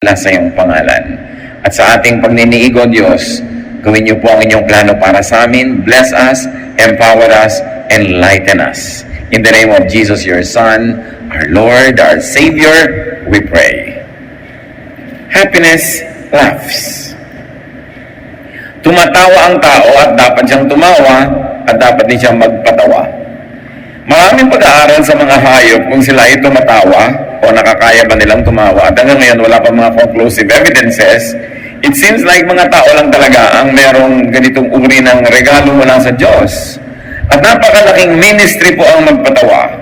sa iyong pangalan. At sa ating pagniniig, O Diyos, gawin niyo po ang inyong plano para sa amin. Bless us, empower us, enlighten us. In the name of Jesus, your Son, our Lord, our Savior, we pray. Happiness laughs. Tumatawa ang tao at dapat siyang tumawa at dapat din siyang magpatawa. Maraming pag-aaral sa mga hayop kung sila ay tumatawa o nakakaya ba nilang tumawa. At hanggang ngayon, wala pa mga conclusive evidences. It seems like mga tao lang talaga ang merong ganitong uri ng regalo mula sa Diyos. At napakalaking ministry po ang magpatawa.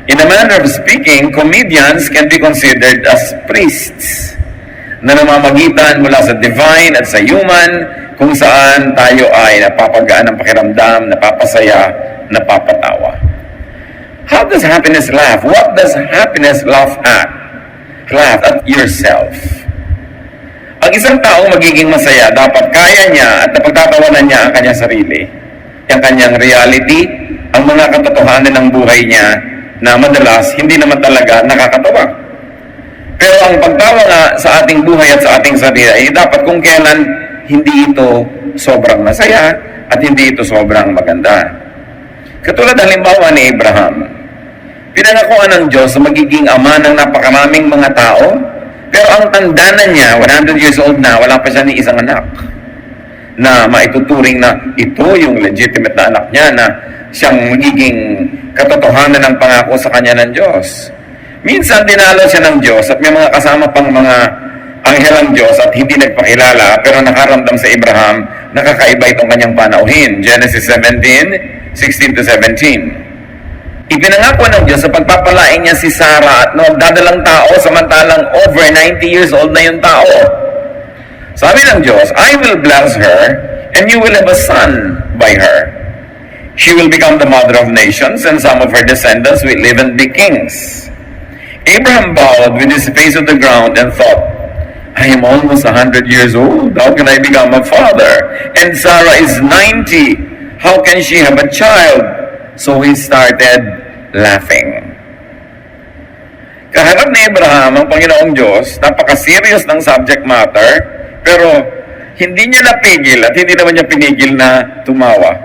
In a manner of speaking, comedians can be considered as priests na namamagitan mula sa divine at sa human, kung saan tayo ay napapagaan ng pakiramdam, napapasaya, napapatawa. How does happiness laugh? What does happiness laugh at? Laugh at yourself. Ang isang taong magiging masaya, dapat kaya niya at napagtatawanan niya ang kanyang sarili, ang kanyang reality, ang mga katotohanan ng buhay niya na madalas hindi naman talaga nakakatawa. Pero ang pagtawa nga sa ating buhay at sa ating sarili ay dapat kung kailan hindi ito sobrang masaya at hindi ito sobrang maganda. Katulad halimbawa ni Abraham, pinangakuan ng Diyos na magiging ama ng napakaraming mga tao, pero ang tanda na niya, 100 years old na, wala pa siya ni isang anak na maituturing na ito yung legitimate na anak niya, na siyang magiging katotohanan ng pangako sa kanya ng Diyos. Minsan dinalo siya ng Diyos at may mga kasama pang mga anghel ang Diyos at hindi nagpakilala, pero nakaramdam sa Abraham na kakaiba itong kanyang panauhin. Genesis 17, 16 to 17. Ipinangako ng Diyos sa pagpapalain niya si Sarah at magdadalang tao samantalang over 90 years old na yung tao. Sabi ng Diyos, I will bless her and you will have a son by her. She will become the mother of nations and some of her descendants will live and be kings. Abraham bowed with his face to the ground and thought, I am almost 100 years old. How can I become a father? And Sarah is 90. How can she have a child? So he started laughing. Kaharap ni Abraham ang Panginoong Diyos, napaka-serious ng subject matter, pero hindi niya napigil at hindi naman niya pinigil na tumawa.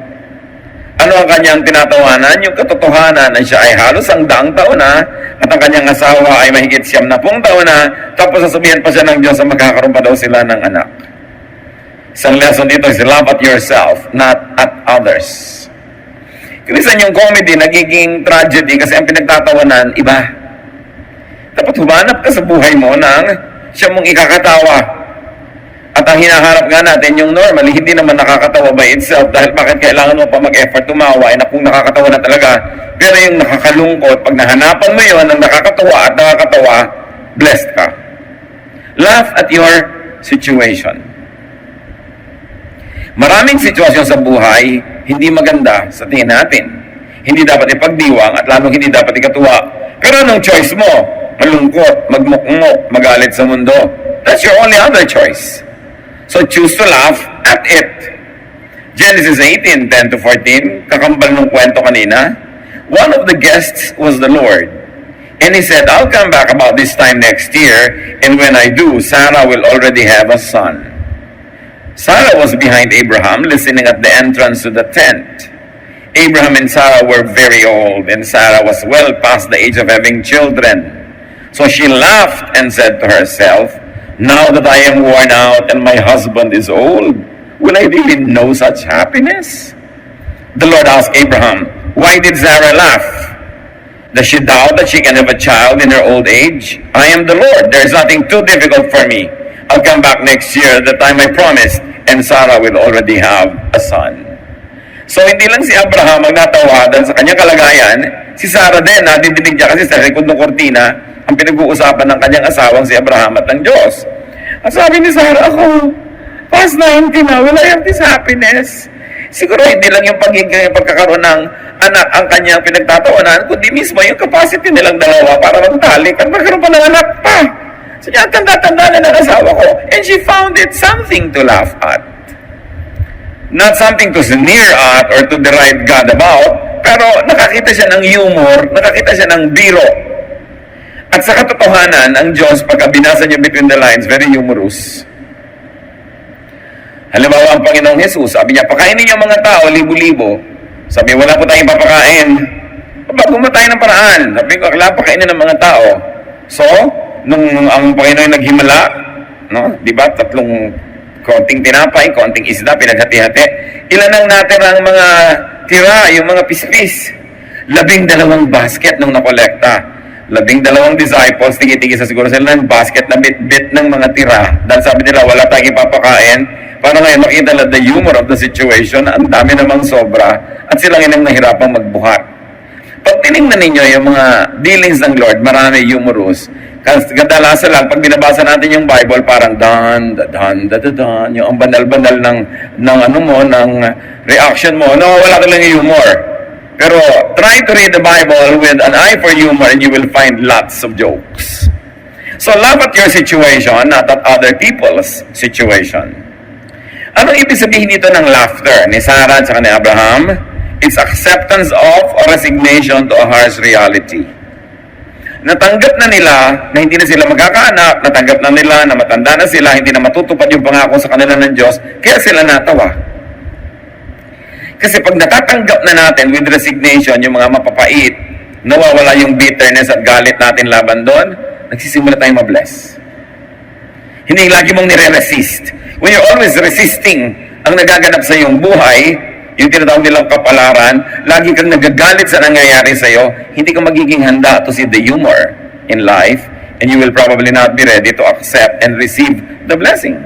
Ano ang kanyang tinatawanan? Yung katotohanan na siya ay halos ang daang taon na at ang kanyang asawa ay mahigit 70 taon na, tapos sasabihan pa siya ng Diyos na magkakaroon pa daw sila ng anak. Isang lesson dito is love at yourself, not at others. Minsan yung comedy nagiging tragedy kasi ang pinagtatawanan iba. Dapat humanap ka sa buhay mo ng siya mong ikakatawa. At ang hinaharap nga natin yung normally hindi naman nakakatawa by itself, dahil bakit kailangan mo pa mag-effort tumawa ay kung nakakatawa na talaga. Pero yung nakakalungkot, pag nahanapan mo yun ng nakakatawa at nakakatawa, blessed ka. Laugh at your situation. Maraming sitwasyon sa buhay hindi maganda sa tingin natin. Hindi dapat ipagdiwang at lalong hindi dapat ikatuwa. Pero anong choice mo? Malungkot, magmukmok, magalit sa mundo. That's your only other choice. So choose to laugh at it. Genesis 18, 10 to 14, kakambal ng kwento kanina. One of the guests was the Lord. And he said, I'll come back about this time next year, and when I do, Sarah will already have a son. Sarah was behind Abraham, listening at the entrance to the tent. Abraham and Sarah were very old, and Sarah was well past the age of having children. So she laughed and said to herself, now that I am worn out and my husband is old, will I really know such happiness? The Lord asked Abraham, why did Sarah laugh? Does she doubt that she can have a child in her old age? I am the Lord. There is nothing too difficult for me. I'll come back next year, the time I promised, and Sarah will already have a son. So hindi lang si Abraham ang natawadan sa kanyang kalagayan, si Sarah din, nadidinig niya kasi sa likod ng kortina ang pinag-uusapan ng kanyang asawang si Abraham at ng Diyos. At sabi ni Sarah, ako, past 90 na, will I have this happiness? Siguro hindi lang yung pagkakaroon ng anak ang kanyang pinagtatawanan, kundi mismo yung capacity nilang dalawa para magtalik at magkaroon pa ng anak pa. So niya, tanda-tanda na ng asawa ko. And she found it something to laugh at. Not something to sneer at or to deride God about, pero nakakita siya ng humor, nakakita siya ng biro. At sa katotohanan, ang Diyos, pagka binasa niyo between the lines, very humorous. Halimbawa, ang Panginoong Jesus, sabi niya, pakainin niyo mga tao, libo-libo. Sabi, wala po tayong papakain. Gumawa tayo ng paraan. Sabi ko, akala pakainin ng mga tao. So, nung ang Panginoon naghimala, no? Di ba, tatlong konting tinapay, konting isda, pinaghati-hati. Ilan ang natira ang mga tira, yung mga pispis? 12 basket nung nakolekta. 12 disciples, tigi-tigi sa siguro sila ng basket na bit-bit ng mga tira. Dahil sabi nila, wala tayong ipapakain. Para ngayon, makita nila the humor of the situation, ang dami namang sobra, at sila ngayon nahirapang magbuhat. Pag tinignan ninyo yung mga dealings ng Lord, marami humorous. Kasi kadalasan lang, pag binabasa natin yung Bible, parang dan, yung ang banal-banal ng reaction mo, no, wala ka lang yung humor. Pero try to read the Bible with an eye for humor and you will find lots of jokes. So laugh at your situation, not at other people's situation. Anong ibig sabihin nito ng laughter ni Sarah at ni Abraham? It's acceptance of or resignation to a harsh reality. Natanggap na nila na hindi na sila magkakaanak, natanggap na nila na matanda na sila, hindi na matutupad yung pangako sa kanila ng Diyos, kaya sila natawa. Kasi pag natatanggap na natin with resignation, yung mga mapapait, nawawala yung bitterness at galit natin laban doon, nagsisimula tayong mabless. Hindi lagi mong nire-resist. When you're always resisting ang nagaganap sa iyong buhay, yung tinatawag nilang kapalaran, lagi kang nagagalit sa nangyayari sa iyo, hindi ka magiging handa to see the humor in life, and you will probably not be ready to accept and receive the blessing.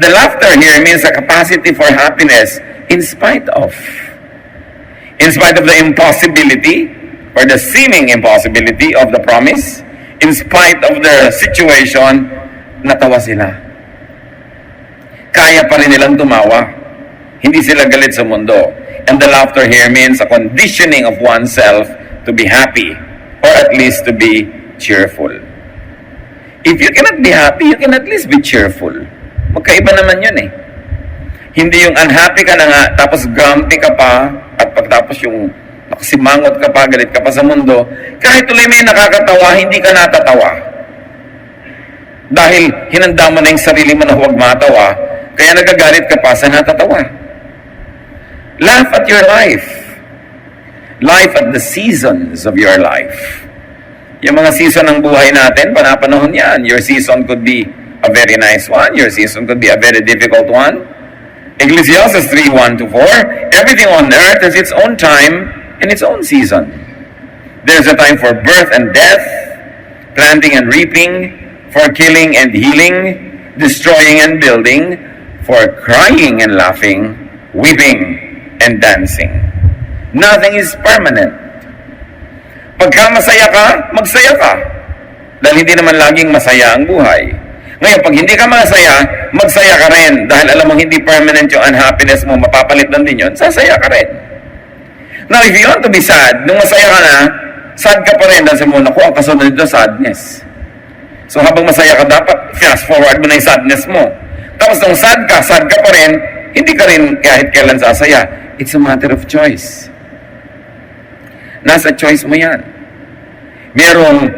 The laughter here means a capacity for happiness in spite of the impossibility or the seeming impossibility of the promise, in spite of the situation, natawa sila. Kaya pa rin nilang tumawa. Hindi sila galit sa mundo. And the laughter here means a conditioning of oneself to be happy or at least to be cheerful. If you cannot be happy, you can at least be cheerful. Magkaiba naman yun eh. Hindi yung unhappy ka na nga, tapos grumpy ka pa, at pagtapos yung nakasimangot ka pa, galit ka pa sa mundo, kahit tuloy may nakakatawa, hindi ka natatawa. Dahil hinanda mo na yung sarili mo na huwag matawa, kaya nagagalit ka pa sa natatawa. Laugh at your life. Life at the seasons of your life. Yung mga season ng buhay natin, panapanahon yan. Your season could be a very nice one. Your season could be a very difficult one. Ecclesiastes 3:1-4, everything on earth has its own time and its own season. There's a time for birth and death, planting and reaping, for killing and healing, destroying and building, for crying and laughing, weeping and dancing. Nothing is permanent. Pagka masaya ka, magsaya ka. Dahil hindi naman laging masaya ang buhay. Ngayon, pag hindi ka magsaya ka rin. Dahil alam mong hindi permanent yung unhappiness mo, mapapalit lang din yun, sasaya ka rin. Now, if you want to be sad, nung masaya ka na, sad ka pa rin dahil sa muna ko, ang kasunod nito, sadness. So, habang masaya ka, dapat fast forward mo na yung sadness mo. Tapos, nung sad ka pa rin, hindi ka rin kahit kailan sasaya. It's a matter of choice. Nasa choice mo yan. Merong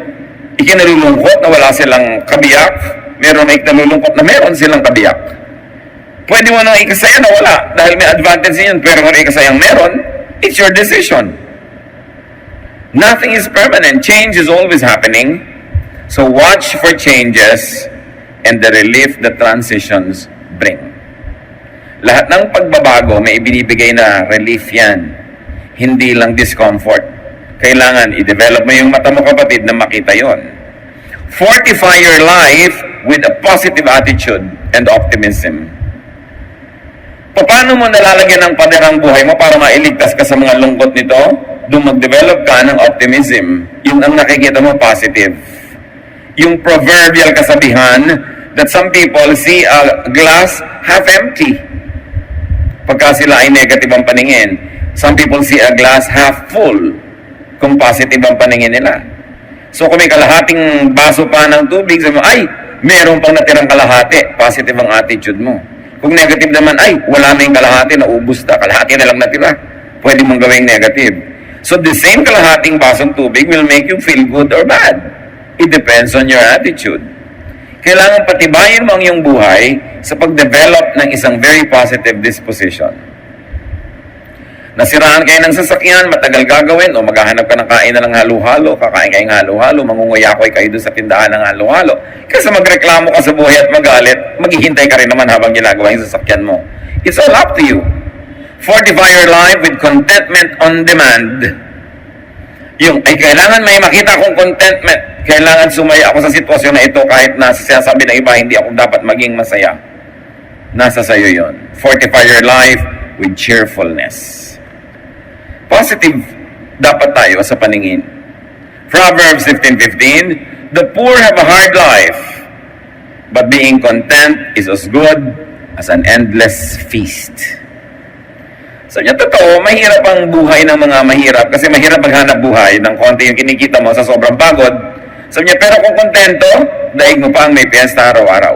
ikinalulungkot na wala silang kabiyak, meron na ikinalulungkot na meron silang kabiyak. Pwede mo nang ikasaya na wala dahil may advantage yun, pero kung ikasayang meron, it's your decision. Nothing is permanent. Change is always happening. So watch for changes and the relief that transitions bring. Lahat ng pagbabago may ibinibigay na relief yan. Hindi lang discomfort. Kailangan i-develop mo yung mata mo, kapatid, na makita yon. Fortify your life with a positive attitude and optimism. Paano mo nalalagyan ng pader ang buhay mo para mailigtas ka sa mga lungkot nito? Doon mag-develop ka ng optimism. Yung ang nakikita mo, positive. Yung proverbial kasabihan that some people see a glass half empty. Pagka sila ay negative ang paningin. Some people see a glass half full kung positive ang paningin nila. So kung may kalahating baso pa ng tubig, sabi mo, ay, meron pang natirang kalahati, positive ang attitude mo. Kung negative naman, ay, wala na yung kalahati, naubos na, kalahati na lang natira. Pwede mong gawing negative. So the same kalahating basong tubig will make you feel good or bad. It depends on your attitude. Kailangan patibayin mo ang iyong buhay sa pag-develop ng isang very positive disposition. Nasiraan kayo ng sasakyan, matagal gagawin, o maghahanap ka ng kain na ng halo-halo, kakain kayo ng halo-halo, mangunguyakoy kayo doon sa tindahan ng halo-halo. Kasi magreklamo ka sa buhay at magalit, maghihintay ka rin naman habang ginagawa yung sasakyan mo. It's all up to you. Fortify your life with contentment on demand. Yung, ay kailangan may makita akong contentment. Kailangan sumaya ako sa sitwasyon na ito kahit na sinasabi ng iba, hindi ako dapat maging masaya. Nasa sayo yon. Fortify your life with cheerfulness. Positive dapat tayo sa paningin. Proverbs 15:15, the poor have a hard life, but being content is as good as an endless feast. So yung totoo, mahirap ang buhay ng mga mahirap kasi mahirap maghanap buhay ng konti yung kinikita mo sa sobrang pagod. Sabi niya, pero kung kontento, daig mo pa ang may piyesta araw-araw.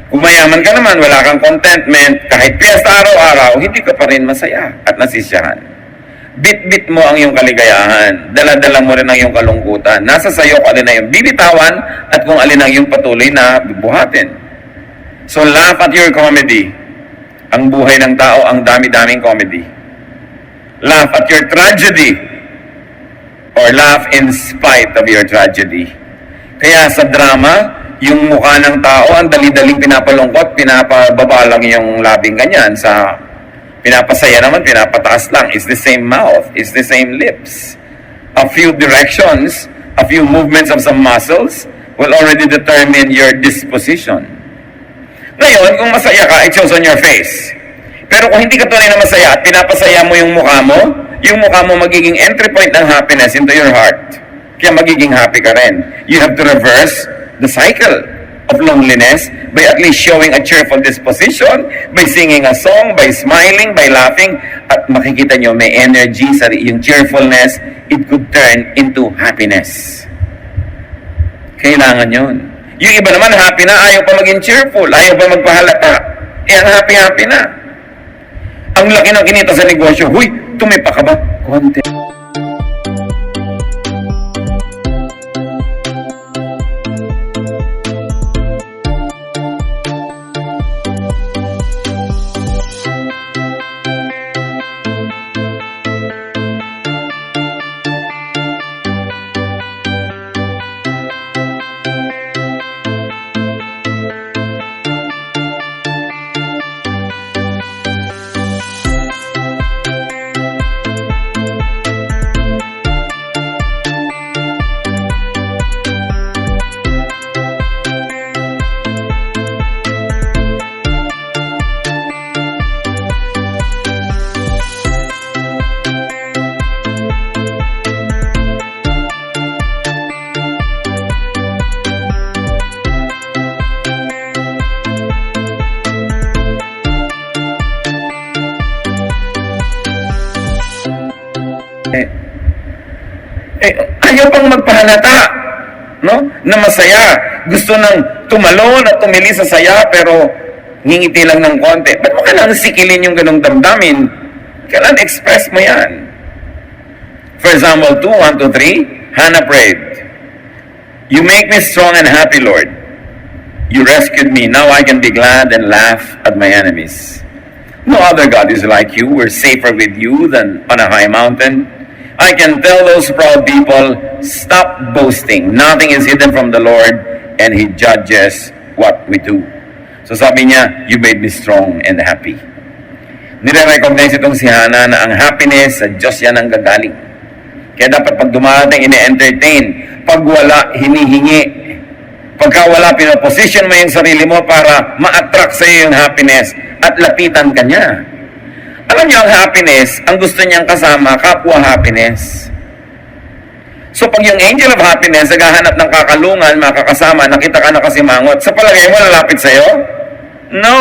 Kung mayaman ka naman, wala kang contentment, kahit piyesta araw-araw, hindi ka pa rin masaya at nasisiyahan. Bit-bit mo ang iyong kaligayahan, dala-dala mo rin ang iyong kalungkutan. Nasa sayo kung alin na yung bibitawan at kung alin ang iyong patuloy na bubuhatin. So laugh at your comedy. Ang buhay ng tao, ang dami-daming comedy. Laugh at your tragedy or laugh in spite of your tragedy. Kaya sa drama, yung mukha ng tao, ang dali-daling pinapalungkot, pinapababa lang yung labing ganyan. Sa pinapasaya naman, pinapataas lang. It's the same mouth, it's the same lips. A few directions, a few movements of some muscles will already determine your disposition. Ngayon, kung masaya ka, it shows on your face. Pero kung hindi ka tunay na masaya at pinapasaya mo yung mukha mo magiging entry point ng happiness into your heart. Kaya magiging happy ka rin. You have to reverse the cycle of loneliness by at least showing a cheerful disposition, by singing a song, by smiling, by laughing, at makikita nyo may energy sa yung cheerfulness, it could turn into happiness. Kailangan yun. Yung iba naman happy na, ayaw pa maging cheerful, ayaw pa magpahalata. Ang happy-happy na. Ang laki ng kinita sa negosyo, huy, tumipa ka ba? Konti. Ayaw pang magpahalata, no? Na masaya. Gusto nang tumalon at tumili sa saya, pero ngingiti lang ng konti. Ba't mo kailangan sikilin yung ganong damdamin? Kailangan express mo yan. For example, 2, 1, 2, 3, Hannah prayed, "You make me strong and happy, Lord. You rescued me. Now I can be glad and laugh at my enemies. No other God is like you. We're safer with you than on a high mountain. I can tell those proud people, stop boasting. Nothing is hidden from the Lord, and He judges what we do." So sabi niya, you made me strong and happy. Nire-recognize itong si Hannah na ang happiness sa Diyos yan ang gagaling. Kaya dapat pag dumating, ine-entertain. Pag wala, hinihingi. Pagka wala, pinoposition mo yung sarili mo para ma-attract sa iyo yung happiness at lapitan ka niya. Alam niyo, ang happiness, ang gusto niyang kasama, kapwa happiness. So pag yung angel of happiness, naghahanap ng kakalungan, makakasama, nakita ka na kasimangot, sa palagay mo, lalapit sa'yo? No!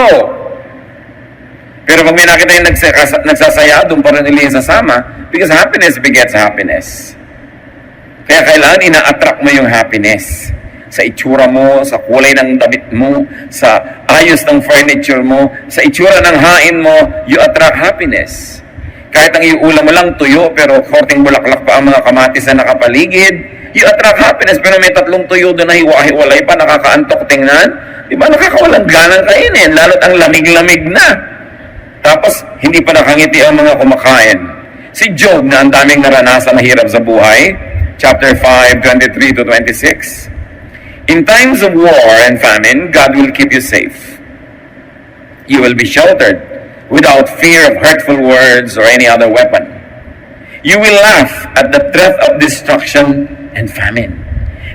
Pero pag may nakita yung nagsasaya, doon pa rin ilihin sasama, because happiness begets happiness. Kaya kailangan ina-attract mo yung happiness. Sa itsura mo, sa kulay ng damit mo, sa ayos ng furniture mo, sa itsura ng hain mo, you attract happiness. Kahit ang iulam mo lang tuyo, pero korting bulaklak pa ang mga kamatis na nakapaligid, You attract happiness, pero may tatlong tuyo doon na hiwa-hiwalay pa, nakakaantok tingnan. Di ba? Nakakawalang ganang kainin, lalo't ang lamig-lamig na. Tapos, hindi pa nakangiti ang mga kumakain. Si Job, na ang daming naranasan na hirap sa buhay, chapter 5, 23 to 26. In times of war and famine, God will keep you safe. You will be sheltered without fear of hurtful words or any other weapon. You will laugh at the threat of destruction and famine.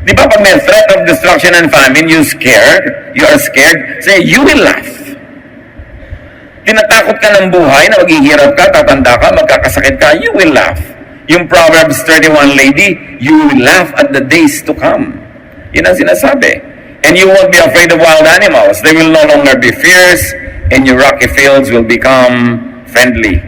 Di ba pag may threat of destruction and famine, you are scared, say, you will laugh. Tinatakot ka ng buhay na maghihirap ka, tatanda ka, magkakasakit ka, you will laugh. Yung Proverbs 31 lady, you will laugh at the days to come. Yun ang sinasabi. And you won't be afraid of wild animals. They will no longer be fierce, and your rocky fields will become friendly.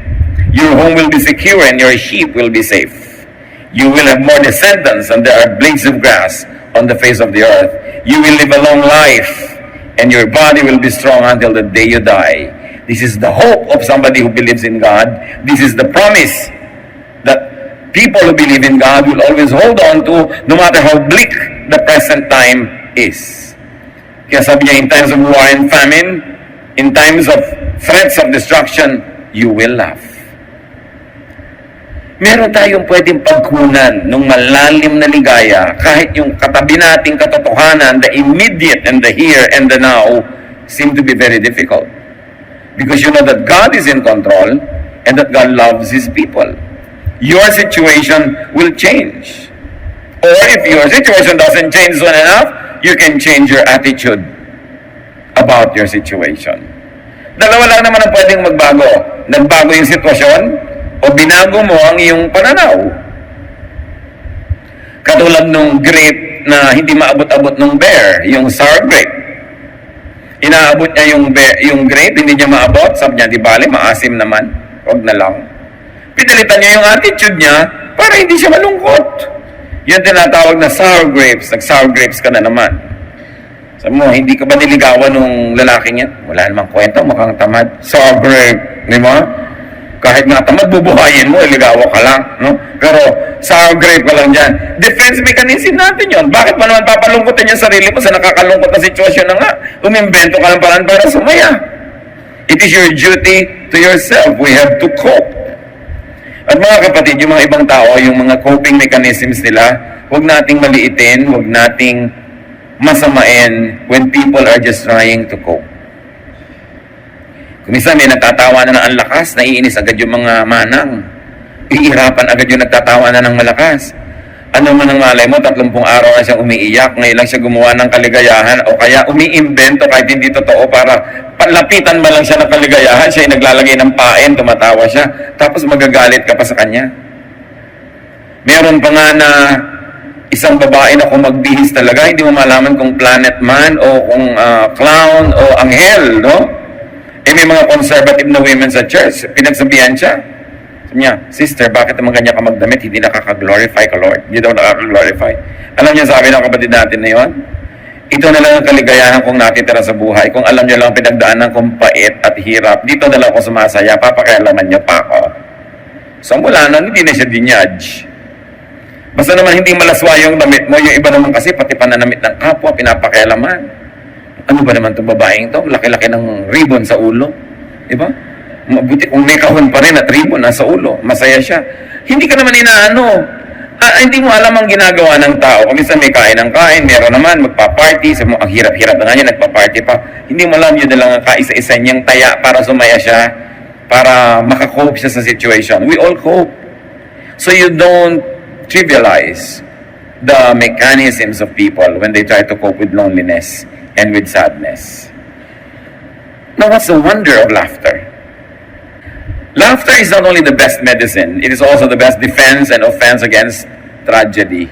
Your home will be secure, and your sheep will be safe. You will have more descendants than there are blades of grass on the face of the earth. You will live a long life, and your body will be strong until the day you die. This is the hope of somebody who believes in God. This is the promise that people who believe in God will always hold on to, no matter how bleak the present time is. Kaya sabi niya, in times of war and famine, in times of threats of destruction, you will laugh. Meron tayong pwedeng pagkunan ng malalim na ligaya kahit yung katabi nating katotohanan, the immediate and the here and the now, seem to be very difficult. Because you know that God is in control and that God loves His people. Your situation will change. Or if your situation doesn't change soon enough, you can change your attitude about your situation. Dalawa lang naman ang pwedeng magbago. Nagbago yung sitwasyon, o binago mo ang iyong pananaw. Katulad nung grape na hindi maabot-abot ng bear, yung sour grape. Inaabot niya yung grape, hindi niya maabot. Sabi niya, di bale, maasim naman. Huwag na lang. Pinalitan niya yung attitude niya para hindi siya malungkot. Yan tinatawag na sour grapes. Nag-sour grapes ka na naman. Sabi mo, hindi ka ba niligawan nung lalaking yan? Wala namang kwento, mukhang tamad. Sour grape, di ba? Kahit nga tamad, bubuhayin mo, iligawa ka lang. No? Pero, sour grape ka lang dyan. Defense mechanism natin yon. Bakit mo naman papalungkotin yung sarili mo sa nakakalungkot na sitwasyon na nga? Umimbento ka lang parang para sumaya. It is your duty to yourself. We have to cope. At mga kapatid, yung mga ibang tao, yung mga coping mechanisms nila, huwag nating maliitin, huwag nating masamain when people are just trying to cope. Kumisa may nagtatawa na ng ang lakas, naiinis agad yung mga manang. Ihirapan agad yung nagtatawa na ng malakas. Ano man ang malay mo, 30 araw na siyang umiiyak, ngayon lang siya gumawa ng kaligayahan, o kaya umiimbento kahit hindi totoo para palapitan man lang siya ng kaligayahan, siya ay naglalagay ng pain, tumatawa siya, tapos magagalit ka pa sa kanya. Meron pa nga na isang babae na kung magbihis talaga, hindi mo malaman kung planet man o kung clown o anghel, no? Eh may mga conservative na women sa church, pinagsabihan siya. Sabi niya, sister, bakit naman ganyan ka magdamit? Hindi nakaka-glorify ka, Lord. Hindi daw nakaka-glorify. Alam niya, sabi ng kapatid natin na yun, ito na lang ang kaligayahan kong natitira sa buhay. Kung alam niyo lang pinagdaanan kong pait at hirap, dito na lang ako sumasaya, papakialaman niyo pa ako. So mula nun, hindi na siya dinyadge. Basta naman hindi malaswa yung damit mo, yung iba naman kasi pati pananamit ng kapwa, pinapakialaman. Ano ba naman itong babaeng to? Laki-laki ng ribbon sa ulo. Diba? Mabuti kung may kahon pa rin at ribbon nasa ulo. Masaya siya. Hindi ka naman inaano. Hindi mo alam ang ginagawa ng tao. Kung minsan may kain ng kain, meron naman, magpa-party. Sabi mo, ang hirap-hirap na nga niya, nagpa-party pa. Hindi mo alam yun na lang ang kaisa-isa niyang taya para sumaya siya, para makakope siya sa situation. We all cope. So you don't trivialize the mechanisms of people when they try to cope with loneliness and with sadness. Now, what's the wonder of laughter? Laughter is not only the best medicine, it is also the best defense and offense against tragedy.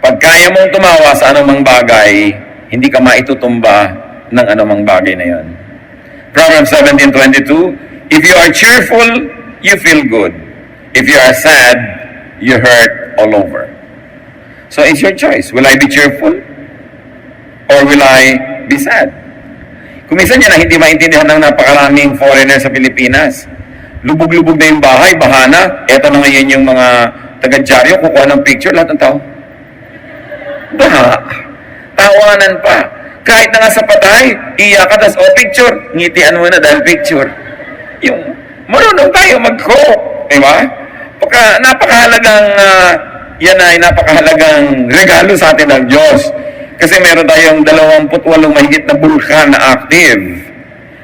Pag kaya mong tumawa sa anumang bagay, hindi ka maitutumba ng anumang bagay na yon. Proverbs 17:22, if you are cheerful, you feel good. If you are sad, you hurt all over. So it's your choice. Will I be cheerful? Or will I be sad? Kuminsan yan na hindi maintindihan ng napakaraming foreigner sa Pilipinas. Lubog-lubog na yung bahay, bahana. Eto na ngayon yung mga taga-dyaryo, kukuha ng picture, lahat ng tao. Baha. Tawanan pa. Kahit na nga sa patay, iyak ka, tas, picture. Ngitian mo na dahil picture. Yung, marunong tayo mag-cope. Diba? Napakahalagang, yan ay napakahalagang regalo sa atin ng Diyos. Kasi meron tayong 28 mahigit na bulkan na active.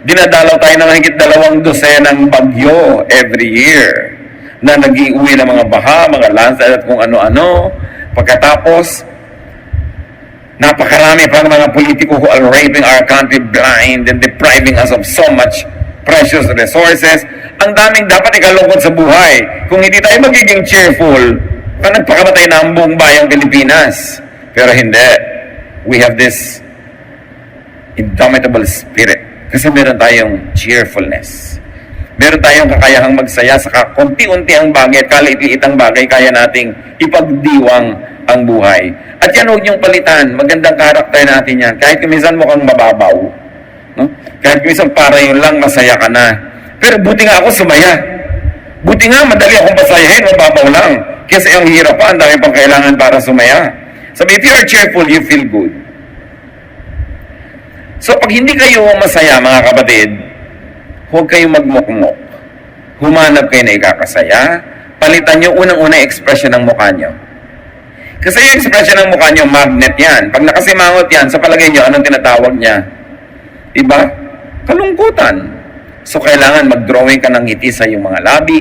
Dinadalaw tayo ng mahigit 2 ng bagyo every year na nag-iuwi ng mga baha, mga landslide at kung ano-ano. Pagkatapos, napakarami pa ng mga politiko who are raping our country blind and depriving us of so much precious resources. Ang daming dapat ikalungkot sa buhay. Kung hindi tayo magiging cheerful, nagpakamatay na ang buong bayang Pilipinas. Pero hindi. We have this indomitable spirit. Kasi meron tayong cheerfulness. Meron tayong kakayahang magsaya sa konti-unti ang bagay at kaliit-liit ang bagay, kaya nating ipagdiwang ang buhay. At yan huwag niyong palitan. Magandang karakter natin yan. Kahit minsan mukhang mababaw. No? Kahit minsan para yun lang, masaya ka na. Pero buti nga ako sumaya. Buti nga, madali akong pasayahin, mababaw lang. Kasi ang hirap pa, ang dami pang kailangan para sumaya. Sabi, if you are cheerful, you feel good. So, pag hindi kayo masaya, mga kapatid, huwag kayong magmukmok. Humanap kayo na ikakasaya. Palitan nyo unang-una expression ng mukha nyo. Kasi yung expression ng mukha nyo, magnet yan. Pag nakasimangot yan, sa palagay nyo, anong tinatawag niya? Diba? Kalungkutan. So, kailangan mag-drawing ka ng ngiti sa iyong mga labi.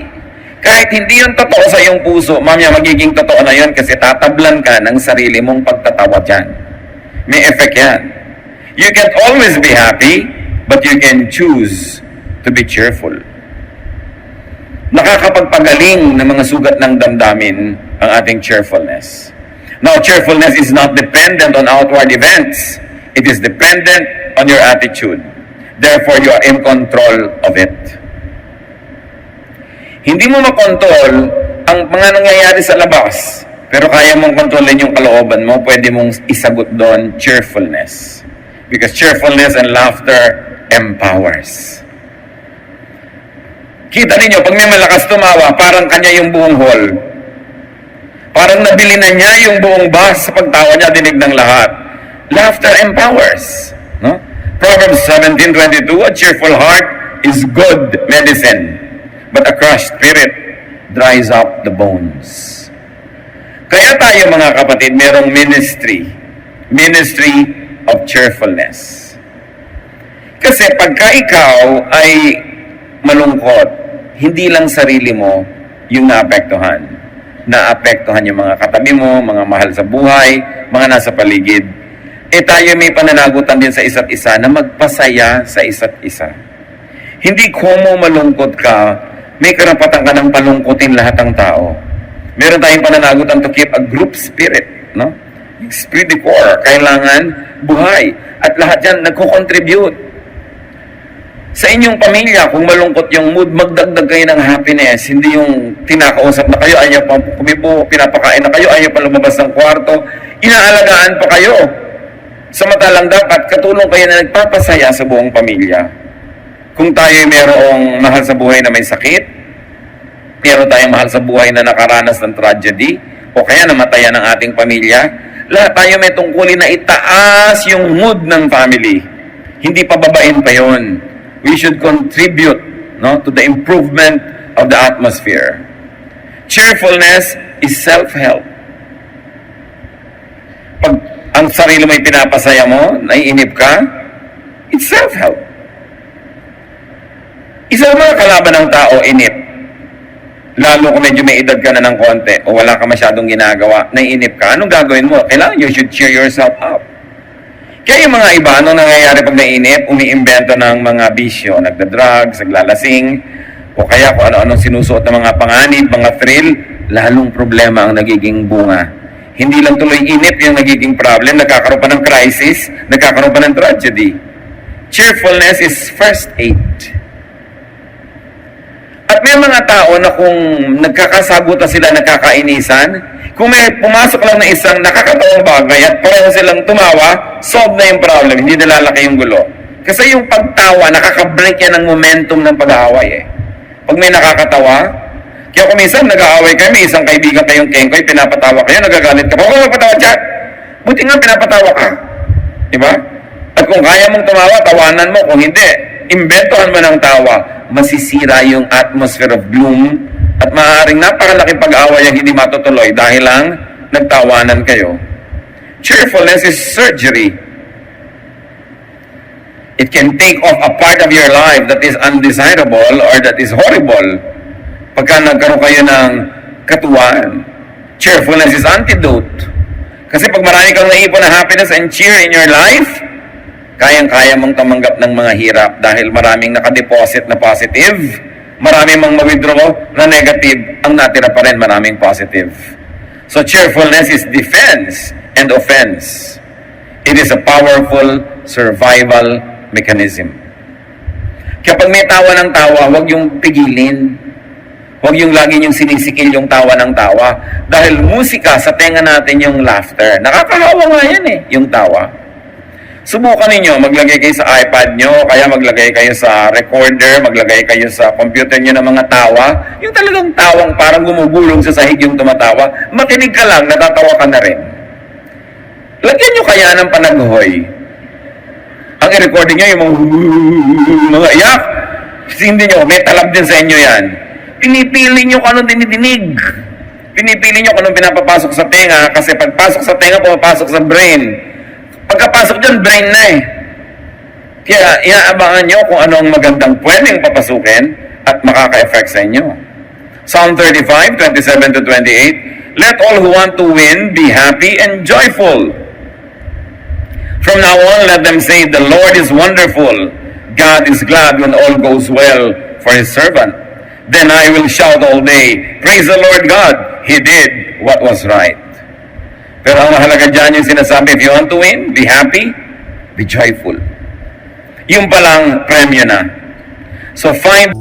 Kahit hindi yung totoo sa iyong puso, mamaya magiging totoo na yun kasi tatablan ka ng sarili mong pagtatawa dyan. May effect yan. You can always be happy, but you can choose to be cheerful. Nakakapagpagaling ng mga sugat ng damdamin ang ating cheerfulness. Now, cheerfulness is not dependent on outward events. It is dependent on your attitude. Therefore, you are in control of it. Hindi mo makontrol ang mga nangyayari sa labas, pero kaya mong kontrolin yung kalooban mo, pwede mong isagot doon cheerfulness. Because cheerfulness and laughter empowers. Kita ninyo, pag may malakas tumawa, parang kanya yung buong hall. Parang nabili na niya yung buong bus sa pagtawa niya, dinig ng lahat. Laughter empowers. No? Proverbs 17:22, a cheerful heart is good medicine, but a crushed spirit dries up the bones. Kaya tayo mga kapatid, merong ministry of cheerfulness. Kasi pagka ikaw ay malungkot, hindi lang sarili mo yung naapektuhan. Naapektuhan yung mga katabi mo, mga mahal sa buhay, mga nasa paligid. Tayo may pananagutan din sa isa't isa na magpasaya sa isa't isa. Hindi kung malungkot ka, may karapatan ka ng palungkutin lahat ng tao. Meron tayong pananagutan to keep a group spirit, no? Esprit de corps, kailangan buhay. At lahat yan nagko-contribute. Sa inyong pamilya, kung malungkot yung mood, magdagdag kayo ng happiness. Hindi yung tinakausap na kayo, ayaw pa kumibo, pinapakain na kayo, ayaw pa lumabas ng kwarto. Inaalagaan pa kayo. Samantalang dapat katulong kayo na nagpapasaya sa buong pamilya. Kung tayo mayroong mahal sa buhay na may sakit, meron tayong mahal sa buhay na nakaranas ng tragedy, o kaya namatayan ng ating pamilya, lahat tayo may tungkulin na itaas yung mood ng family. Hindi pababain pa yon. We should contribute, no, to the improvement of the atmosphere. Cheerfulness is self-help. Pag ang sarili mo ay pinapasaya mo, naiinip ka, it's self-help. Isa ng mga kalaban ng tao, inip. Lalo kung medyo may edad ka na ng konti o wala ka masyadong ginagawa, naiinip ka, anong gagawin mo? Kailangan you should cheer yourself up. Kaya yung mga iba, anong nangyayari pag naiinip? Umiimbento ng mga bisyo, nagda-drugs, naglalasing, o kaya kung ano-anong sinusuot ng mga panganib, mga thrill, lalong problema ang nagiging bunga. Hindi lang tuloy inip yung nagiging problem, nagkakaroon pa ng crisis, nagkakaroon pa ng tragedy. Cheerfulness is first aid. At may mga tao na kung nagkakasagutan sila, nagkakainisan, kung may pumasok lang na isang nakakatawang bagay at pareho silang tumawa, solve na yung problem, hindi nalalaki yung gulo. Kasi yung pagtawa, nakaka-break yan ng momentum ng pag-aaway eh. Pag may nakakatawa, kaya kung minsan nag-aaway kayo, may isang kaibigan kayong kengkoy, pinapatawa kayo, nagagalit ka, huwag magpatawa dyan! Buti nga pinapatawa ka. Di ba? At kung kaya mong tumawa, tawanan mo. Kung hindi, imbentohan mo ng tawa. Masisira yung atmosphere of gloom at maaaring napakalaking pag-away ang hindi matutuloy dahil lang nagtawanan kayo. Cheerfulness is surgery. It can take off a part of your life that is undesirable or that is horrible. Pagka nagkaroon kayo ng katuwaan, cheerfulness is antidote. Kasi pag marami kang naipon na happiness and cheer in your life, kayang-kaya mong tumanggap ng mga hirap dahil maraming nakadeposit na positive, maraming mang ma-withdraw na negative, ang natira pa rin maraming positive. So cheerfulness is defense and offense. It is a powerful survival mechanism. Kaya pag may tawa ng tawa, huwag yung pigilin. Huwag yung lagi yung sinisikil yung tawa ng tawa. Dahil musika, sa tenga natin yung laughter. Nakakahawa nga yan yung tawa. Subukan ninyo, maglagay kayo sa iPad nyo, kaya maglagay kayo sa recorder, maglagay kayo sa computer nyo ng mga tawa. Yung talagang tawang parang gumugulong sa sahig yung tumatawa. Makinig ka lang, natatawa ka na rin. Lagyan nyo kaya ng panaghoy. Ang i-recording nyo yung mga iyak. Hindi nyo, may talab din sa inyo yan. Pinipili nyo kung anong dinidinig. Pinipili nyo kung anong pinapapasok sa tenga kasi pagpasok sa tenga, pumapasok sa brain. Pagkapasok dyan, brain na Kaya iaabangan nyo kung ano ang magandang pwedeng papasukin at makaka-effect sa inyo. Psalm 35, 27 to 28, let all who want to win be happy and joyful. From now on, let them say, the Lord is wonderful. God is glad when all goes well for His servant. Then I will shout all day, praise the Lord God, He did what was right. Pero ang mahalaga dyan yung sinasabi, if you want to win, be happy, be joyful. Yung palang premyo na. So find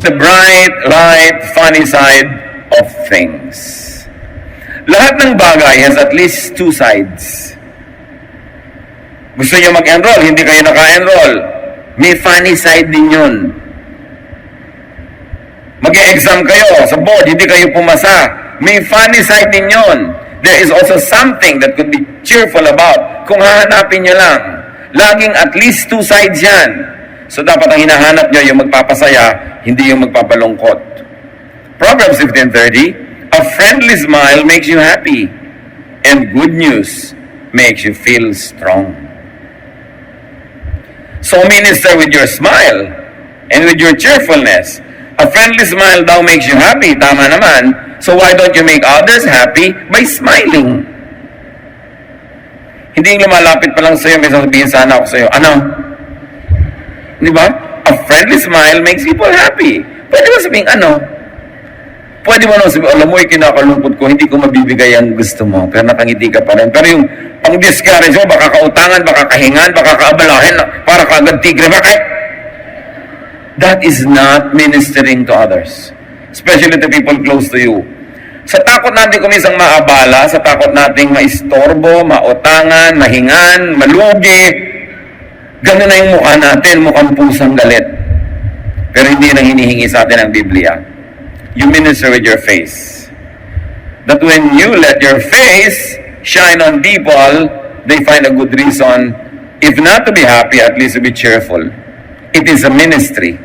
the bright, light, funny side of things. Lahat ng bagay has at least two sides. Gusto niyo mag-enroll, hindi kayo naka-enroll. May funny side din yun. Mag-e-exam kayo sa board, hindi kayo pumasa. May funny side din yun. There is also something that could be cheerful about kung hahanapin nyo lang. Laging at least two sides yan. So dapat ang hinahanap nyo yung magpapasaya, hindi yung magpapalungkot. Proverbs 15:30, a friendly smile makes you happy, and good news makes you feel strong. So minister with your smile and with your cheerfulness. A friendly smile daw makes you happy, tama naman. So why don't you make others happy by smiling? Hindi yung lumalapit pa lang sa'yo, may sasabihin sana ako sa'yo, ano? Di ba? A friendly smile makes people happy. Pwede mo sabihin, ano? Pwede mo naman sabihin, alam mo, kinakalungkot ko, hindi ko mabibigay ang gusto mo, pero nakangiti ka pa rin. Pero yung pang-discourage mo, baka kautangan, baka kahingan, baka kaabalahin, para kaagad tigre, bakit? That is not ministering to others. Especially to people close to you. Sa takot natin kumisang maabala, sa takot nating maistorbo, mautangan, mahingan, malugi, gano'n na yung mukha natin, mukhang pusang galit. Pero hindi nang hinihingi sa atin ang Biblia. You minister with your face. That when you let your face shine on people, they find a good reason, if not to be happy, at least to be cheerful. It is a ministry.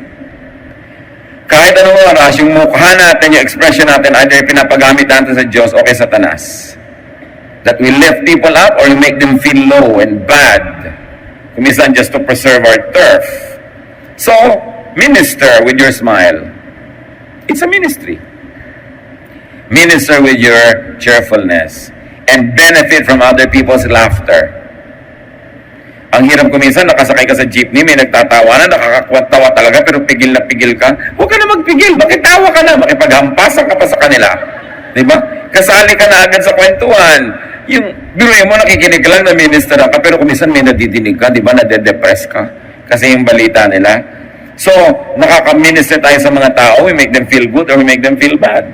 Kahit anong oras, yung mukha natin, yung expression natin, either pinapagamit natin sa Diyos o kay Satanas. That we lift people up or we make them feel low and bad. Kumisan just to preserve our turf. So, minister with your smile. It's a ministry. Minister with your cheerfulness. And benefit from other people's laughter. Ang hirap kuminsan, nakasakay ka sa jeepney, may nagtatawanan, nakakakwat-tawa talaga, pero pigil na pigil ka. Huwag ka na magpigil, makitawa ka na, makipaghampasan ka pa sa kanila. Diba? Kasali ka na agad sa kwentuhan. Yung biruin mo, nakikinig ka lang na minister ka, pero kuminsan may nadidinig ka, diba? Nade-depress ka. Kasi yung balita nila. So, nakaka-minister tayo sa mga tao, we make them feel good or we make them feel bad.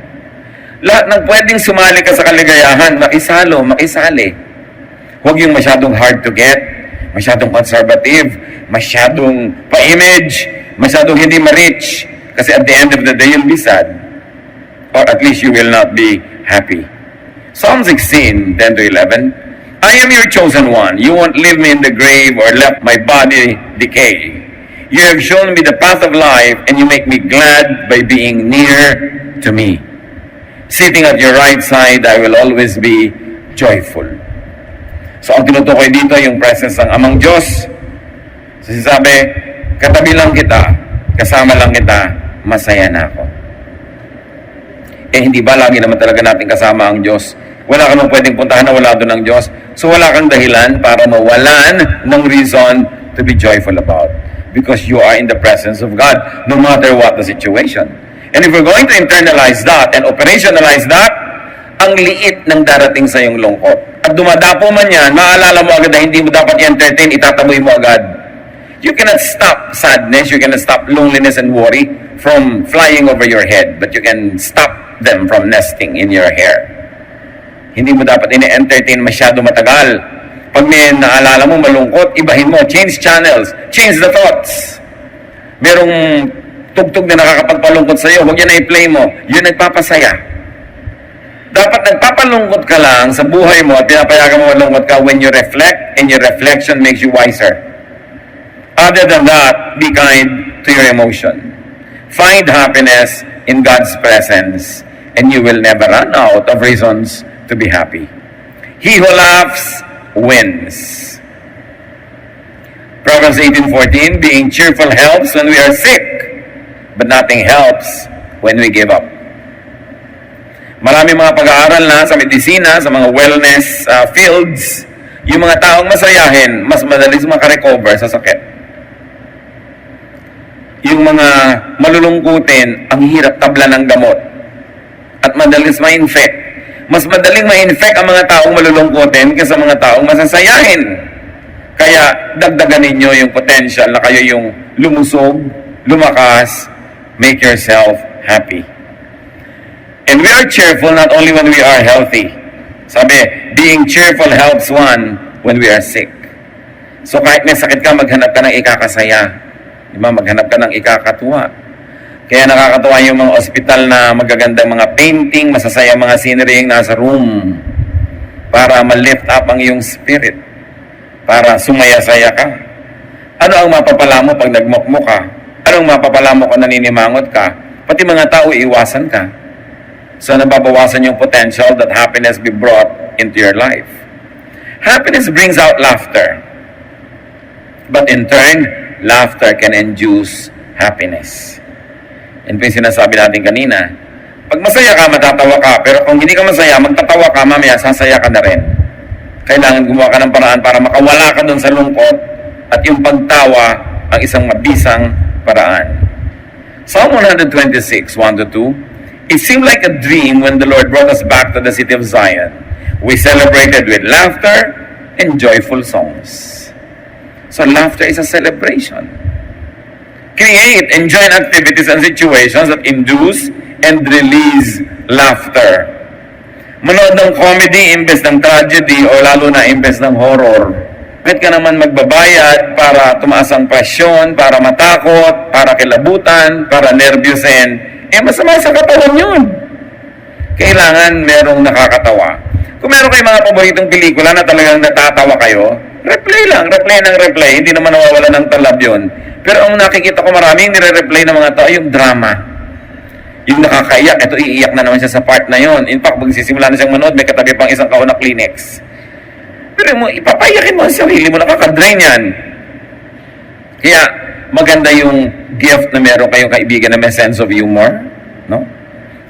Lahat ng pwedeng sumali ka sa kaligayahan, makisali. Huwag yung masyadong hard to get, masyadong conservative, masyadong pa-image, masyadong hindi ma-reach. Kasi at the end of the day, you'll be sad. Or at least you will not be happy. Psalm 16, 10 to 11. I am your chosen one. You won't leave me in the grave or let my body decay. You have shown me the path of life and you make me glad by being near to me. Sitting at your right side, I will always be joyful. So ang tinutukoy dito yung presence ng Amang Diyos. So sinasabi, katabi lang kita, kasama lang kita, masaya na ako. Eh hindi ba lagi naman talaga natin kasama ang Diyos? Wala ka nang pwedeng puntahan na wala doon ang Diyos. So wala kang dahilan para mawalan ng reason to be joyful about. Because you are in the presence of God, no matter what the situation. And if we're going to internalize that and operationalize that, ang liit ng darating sa iyong lungkot. At dumadapo man yan, maalala mo agad na hindi mo dapat i-entertain, itataboy mo agad. You cannot stop sadness, you cannot stop loneliness and worry from flying over your head, but you can stop them from nesting in your hair. Hindi mo dapat i-entertain masyado matagal. Pag may naalala mo malungkot, ibahin mo, change channels, change the thoughts. Merong tugtog na nakakapagpalungkot sa iyo, huwag yan na i-play mo, yun nagpapasaya. Dapat nagpapalungkot ka lang sa buhay mo at pinapayagan mo malungkot ka when you reflect and your reflection makes you wiser. Other than that, be kind to your emotion. Find happiness in God's presence and you will never run out of reasons to be happy. He who laughs wins. Proverbs 18:14, being cheerful helps when we are sick, but nothing helps when we give up. Marami mga pag-aaral na sa medisina, sa mga wellness fields, yung mga taong masayahin, mas madalis makarecover sa sakit. Yung mga malulungkutin, ang hirap tabla ng gamot. At madalis ma-infect. Mas madaling ma-infect ang mga taong malulungkutin kaysa mga taong masasayahin. Kaya dagdagan ninyo yung potential na kayo yung lumusog, lumakas, make yourself happy. And we are cheerful not only when we are healthy. Sabi, being cheerful helps one when we are sick. So kahit may sakit ka, maghanap ka ng ikakasaya. Diba? Maghanap ka ng ikakatuwa. Kaya nakakatuwa yung mga ospital na magagandang mga painting, masasayang mga scenery yung nasa room para ma-lift up ang iyong spirit. Para sumaya-saya ka. Ano ang mapapala mo pag nagmukmuk ka? Anong mapapala mo kung naninimangot ka? Pati mga tao, iiwasan ka. So nababawasan yung potential that happiness be brought into your life. Happiness brings out laughter. But in turn, laughter can induce happiness. Yan po yung sinasabi natin kanina. Pag masaya ka, matatawa ka. Pero kung hindi ka masaya, magtatawa ka, mamaya sasaya ka na rin. Kailangan gumawa ka ng paraan para makawala ka dun sa lungkot at yung pagtawa ang isang mabisang paraan. Psalm 126, 1-2. It seemed like a dream when the Lord brought us back to the city of Zion. We celebrated with laughter and joyful songs. So laughter is a celebration. Create and join activities and situations that induce and release laughter. Manood ng comedy imbes ng tragedy o lalo na imbes ng horror. Bakit ka naman magbabayad para tumaas ang presyon, para matakot, para kilabutan, para nervyusin? Masama sa katawan yun. Kailangan merong nakakatawa. Kung meron kayong mga paboritong pelikula na talagang natatawa kayo, replay lang, replay ng replay. Hindi naman nawawala ng talab yun. Pero ang nakikita ko maraming nire-replay ng mga tao, yung drama. Yung nakakaiyak, ito iiyak na naman siya sa part na yon. In fact, magsisimula na siyang manood, may katabi pang isang kahon na Kleenex. Pero mo, ipapayakin mo ang sarili mo, nakakadrain yan. Kaya, maganda yung gift na meron kayong kaibigan na may sense of humor, no?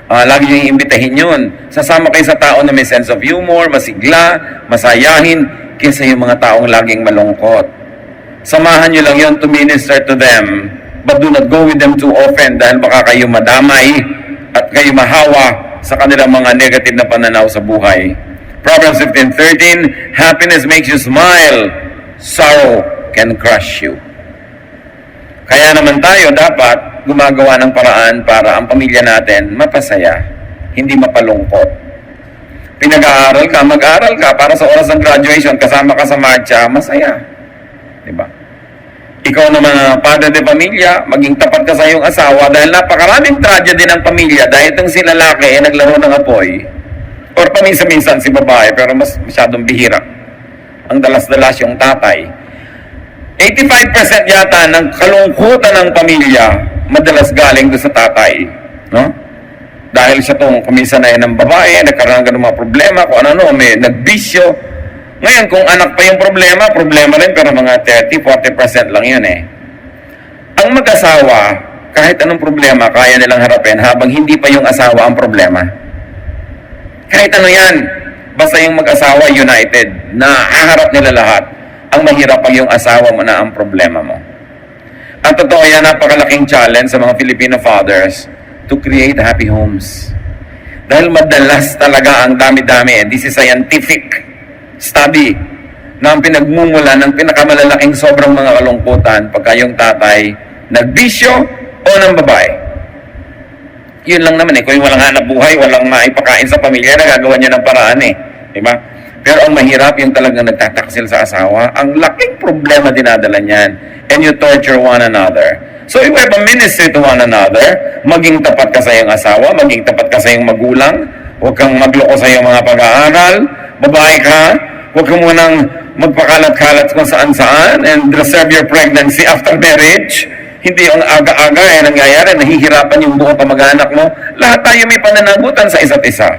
Lagi nyo iimbitahin yun. Sasama kayo sa tao na may sense of humor, masigla, masayahin, kaysa yung mga taong laging malungkot. Samahan nyo lang yun to minister to them, but do not go with them too often dahil baka kayo madamay at kayo mahawa sa kanilang mga negative na pananaw sa buhay. Proverbs 15:13, happiness makes you smile, sorrow can crush you. Kaya naman tayo dapat gumagawa ng paraan para ang pamilya natin mapasaya, hindi mapalungkot. Pinag-aaral ka, mag-aaral ka para sa oras ng graduation, kasama ka sa marcha, masaya. Diba? Ikaw naman ang padre de pamilya, maging tapat ka sa iyong asawa dahil napakaraming tragedy ng pamilya dahil itong si lalaki ay naglaro ng apoy. Or paminsan-minsan si babae pero masyadong bihira. Ang dalas-dalas yung tatay. 85% yata ng kalungkutan ng pamilya madalas galing doon sa tatay. No? Dahil siya itong kuminsan na yan ng babae, nagkaroon ng mga problema, kung ano, may nagbisyo. Ngayon, kung anak pa yung problema rin, pero mga 30-40% lang yun eh. Ang mag-asawa, kahit anong problema, kaya nilang harapin habang hindi pa yung asawa ang problema. Kahit ano yan, basta yung mag-asawa united, na haharap nila lahat. Ang mahirap pag yung asawa mo na ang problema mo. At totoo yan, napakalaking challenge sa mga Filipino fathers to create happy homes. Dahil madalas talaga ang dami-dami, this is scientific study na ang pinagmumula ng pinakamalalaking sobrang mga kalungkutan pagka yung tatay nagbisyo o ng babae. Yun lang naman eh. Kung walang hanap buhay, walang maipakain sa pamilya, nagagawa niya ng paraan eh. Diba? Pero ang mahirap yung talagang nagtataksil sa asawa, ang laking problema dinadala niyan. And you torture one another. So if you have a ministry to one another, maging tapat ka sa iyong asawa, maging tapat ka sa iyong magulang, huwag kang magloko sa iyong mga pag-aaral, babae ka, huwag ka munang magpakalat-kalat kung saan-saan and reserve your pregnancy after marriage. Hindi yung aga-aga eh nangyayari, nahihirapan yung buong kamag-anak mo. Lahat tayo may pananagutan sa isa't isa.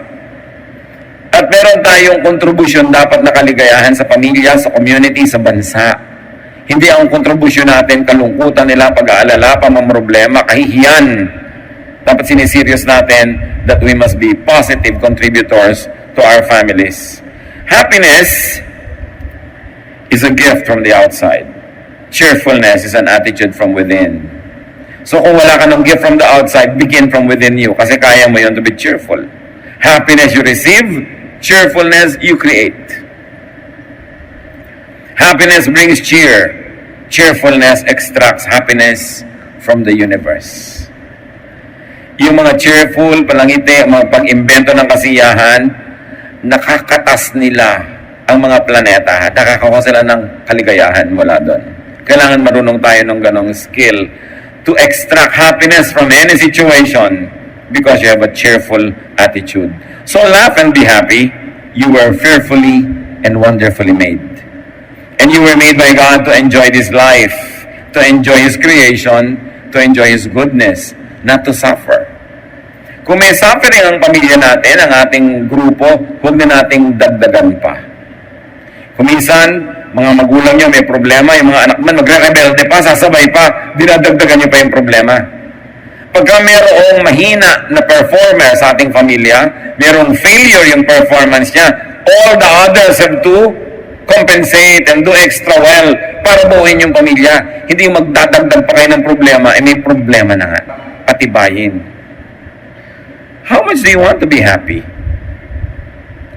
At meron tayong kontribusyon dapat na kaligayahan sa pamilya, sa community, sa bansa. Hindi ang kontribusyon natin, kalungkutan nila, pag-aalala, pamamroblema, kahihiyan. Dapat siniserious natin that we must be positive contributors to our families. Happiness is a gift from the outside. Cheerfulness is an attitude from within. So kung wala ka ng gift from the outside, begin from within you kasi kaya mo yun to be cheerful. Happiness you receive, cheerfulness you create. Happiness brings cheer. Cheerfulness extracts happiness from the universe. Yung mga cheerful, palangiti, mga pag-imbento ng kasiyahan, nakakatas nila ang mga planeta. Nakakakuha sila ng kaligayahan mula doon. Kailangan marunong tayo ng ganong skill to extract happiness from any situation because you have a cheerful attitude. So laugh and be happy. You were fearfully and wonderfully made. And you were made by God to enjoy this life, to enjoy His creation, to enjoy His goodness, not to suffer. Kung may suffering ang pamilya natin, ang ating grupo, huwag na nating dagdagan pa. Kung minsan, mga magulang nyo may problema, yung mga anak man magre-rebelde pa, sasabay pa, dinadagdagan nyo pa yung problema. Pagka mayroong mahina na performer sa ating pamilya, mayroong failure yung performance niya, all the others have to compensate and do extra well para buuin yung pamilya. Hindi yung magdadagdag pa kayo ng problema, may problema na nga. Patibayin. How much do you want to be happy?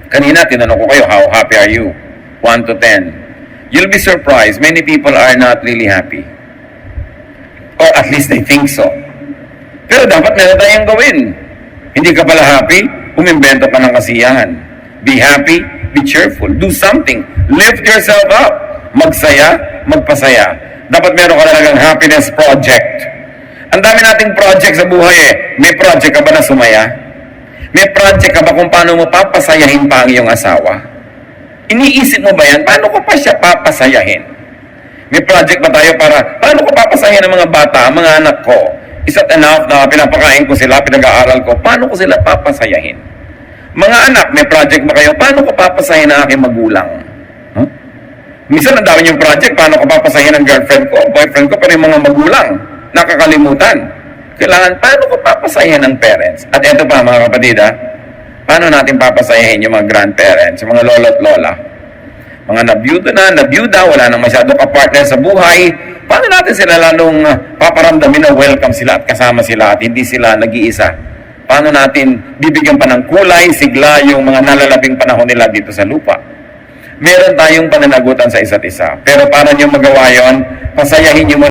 Kanina, tinanong ko kayo, how happy are you? 1 to 10. You'll be surprised. Many people are not really happy. Or at least they think so. Pero dapat meron tayong gawin. Hindi ka pala happy, umimbento ka ng kasiyahan. Be happy, be cheerful, do something. Lift yourself up. Magsaya, magpasaya. Dapat meron ka talagang happiness project. Ang dami nating project sa buhay eh. May project ka ba na sumaya? May project ka ba kung paano mo papasayahin pa ang iyong asawa? Iniisip mo ba yan? Paano ko pa siya papasayahin? May project ba tayo para, paano ko papasayahin ang mga bata, ang mga anak ko? Is that enough na pinapakain ko sila, pinag-aaral ko? Paano ko sila papasayahin? Mga anak, may project ba kayo? Paano ko papasayahin ang aking magulang? Huh? Minsan ang dami yung project, paano ko papasayahin ang girlfriend ko, boyfriend ko, pero yung mga magulang, nakakalimutan. Kailangan, paano ko papasayahin ang parents? At eto pa mga kapatid, paano natin papasayahin yung mga grandparents, yung mga lolo at lola? Mga nabiyuda, wala nang masyado ka-partner sa buhay, paano natin sila lalong paparamdamin na welcome sila at kasama sila at hindi sila nag-iisa? Paano natin bibigyan pa ng kulay, sigla yung mga nalalabing panahon nila dito sa lupa? Meron tayong pananagutan sa isa't isa. Pero para nyo magawa yon, pasayahin nyo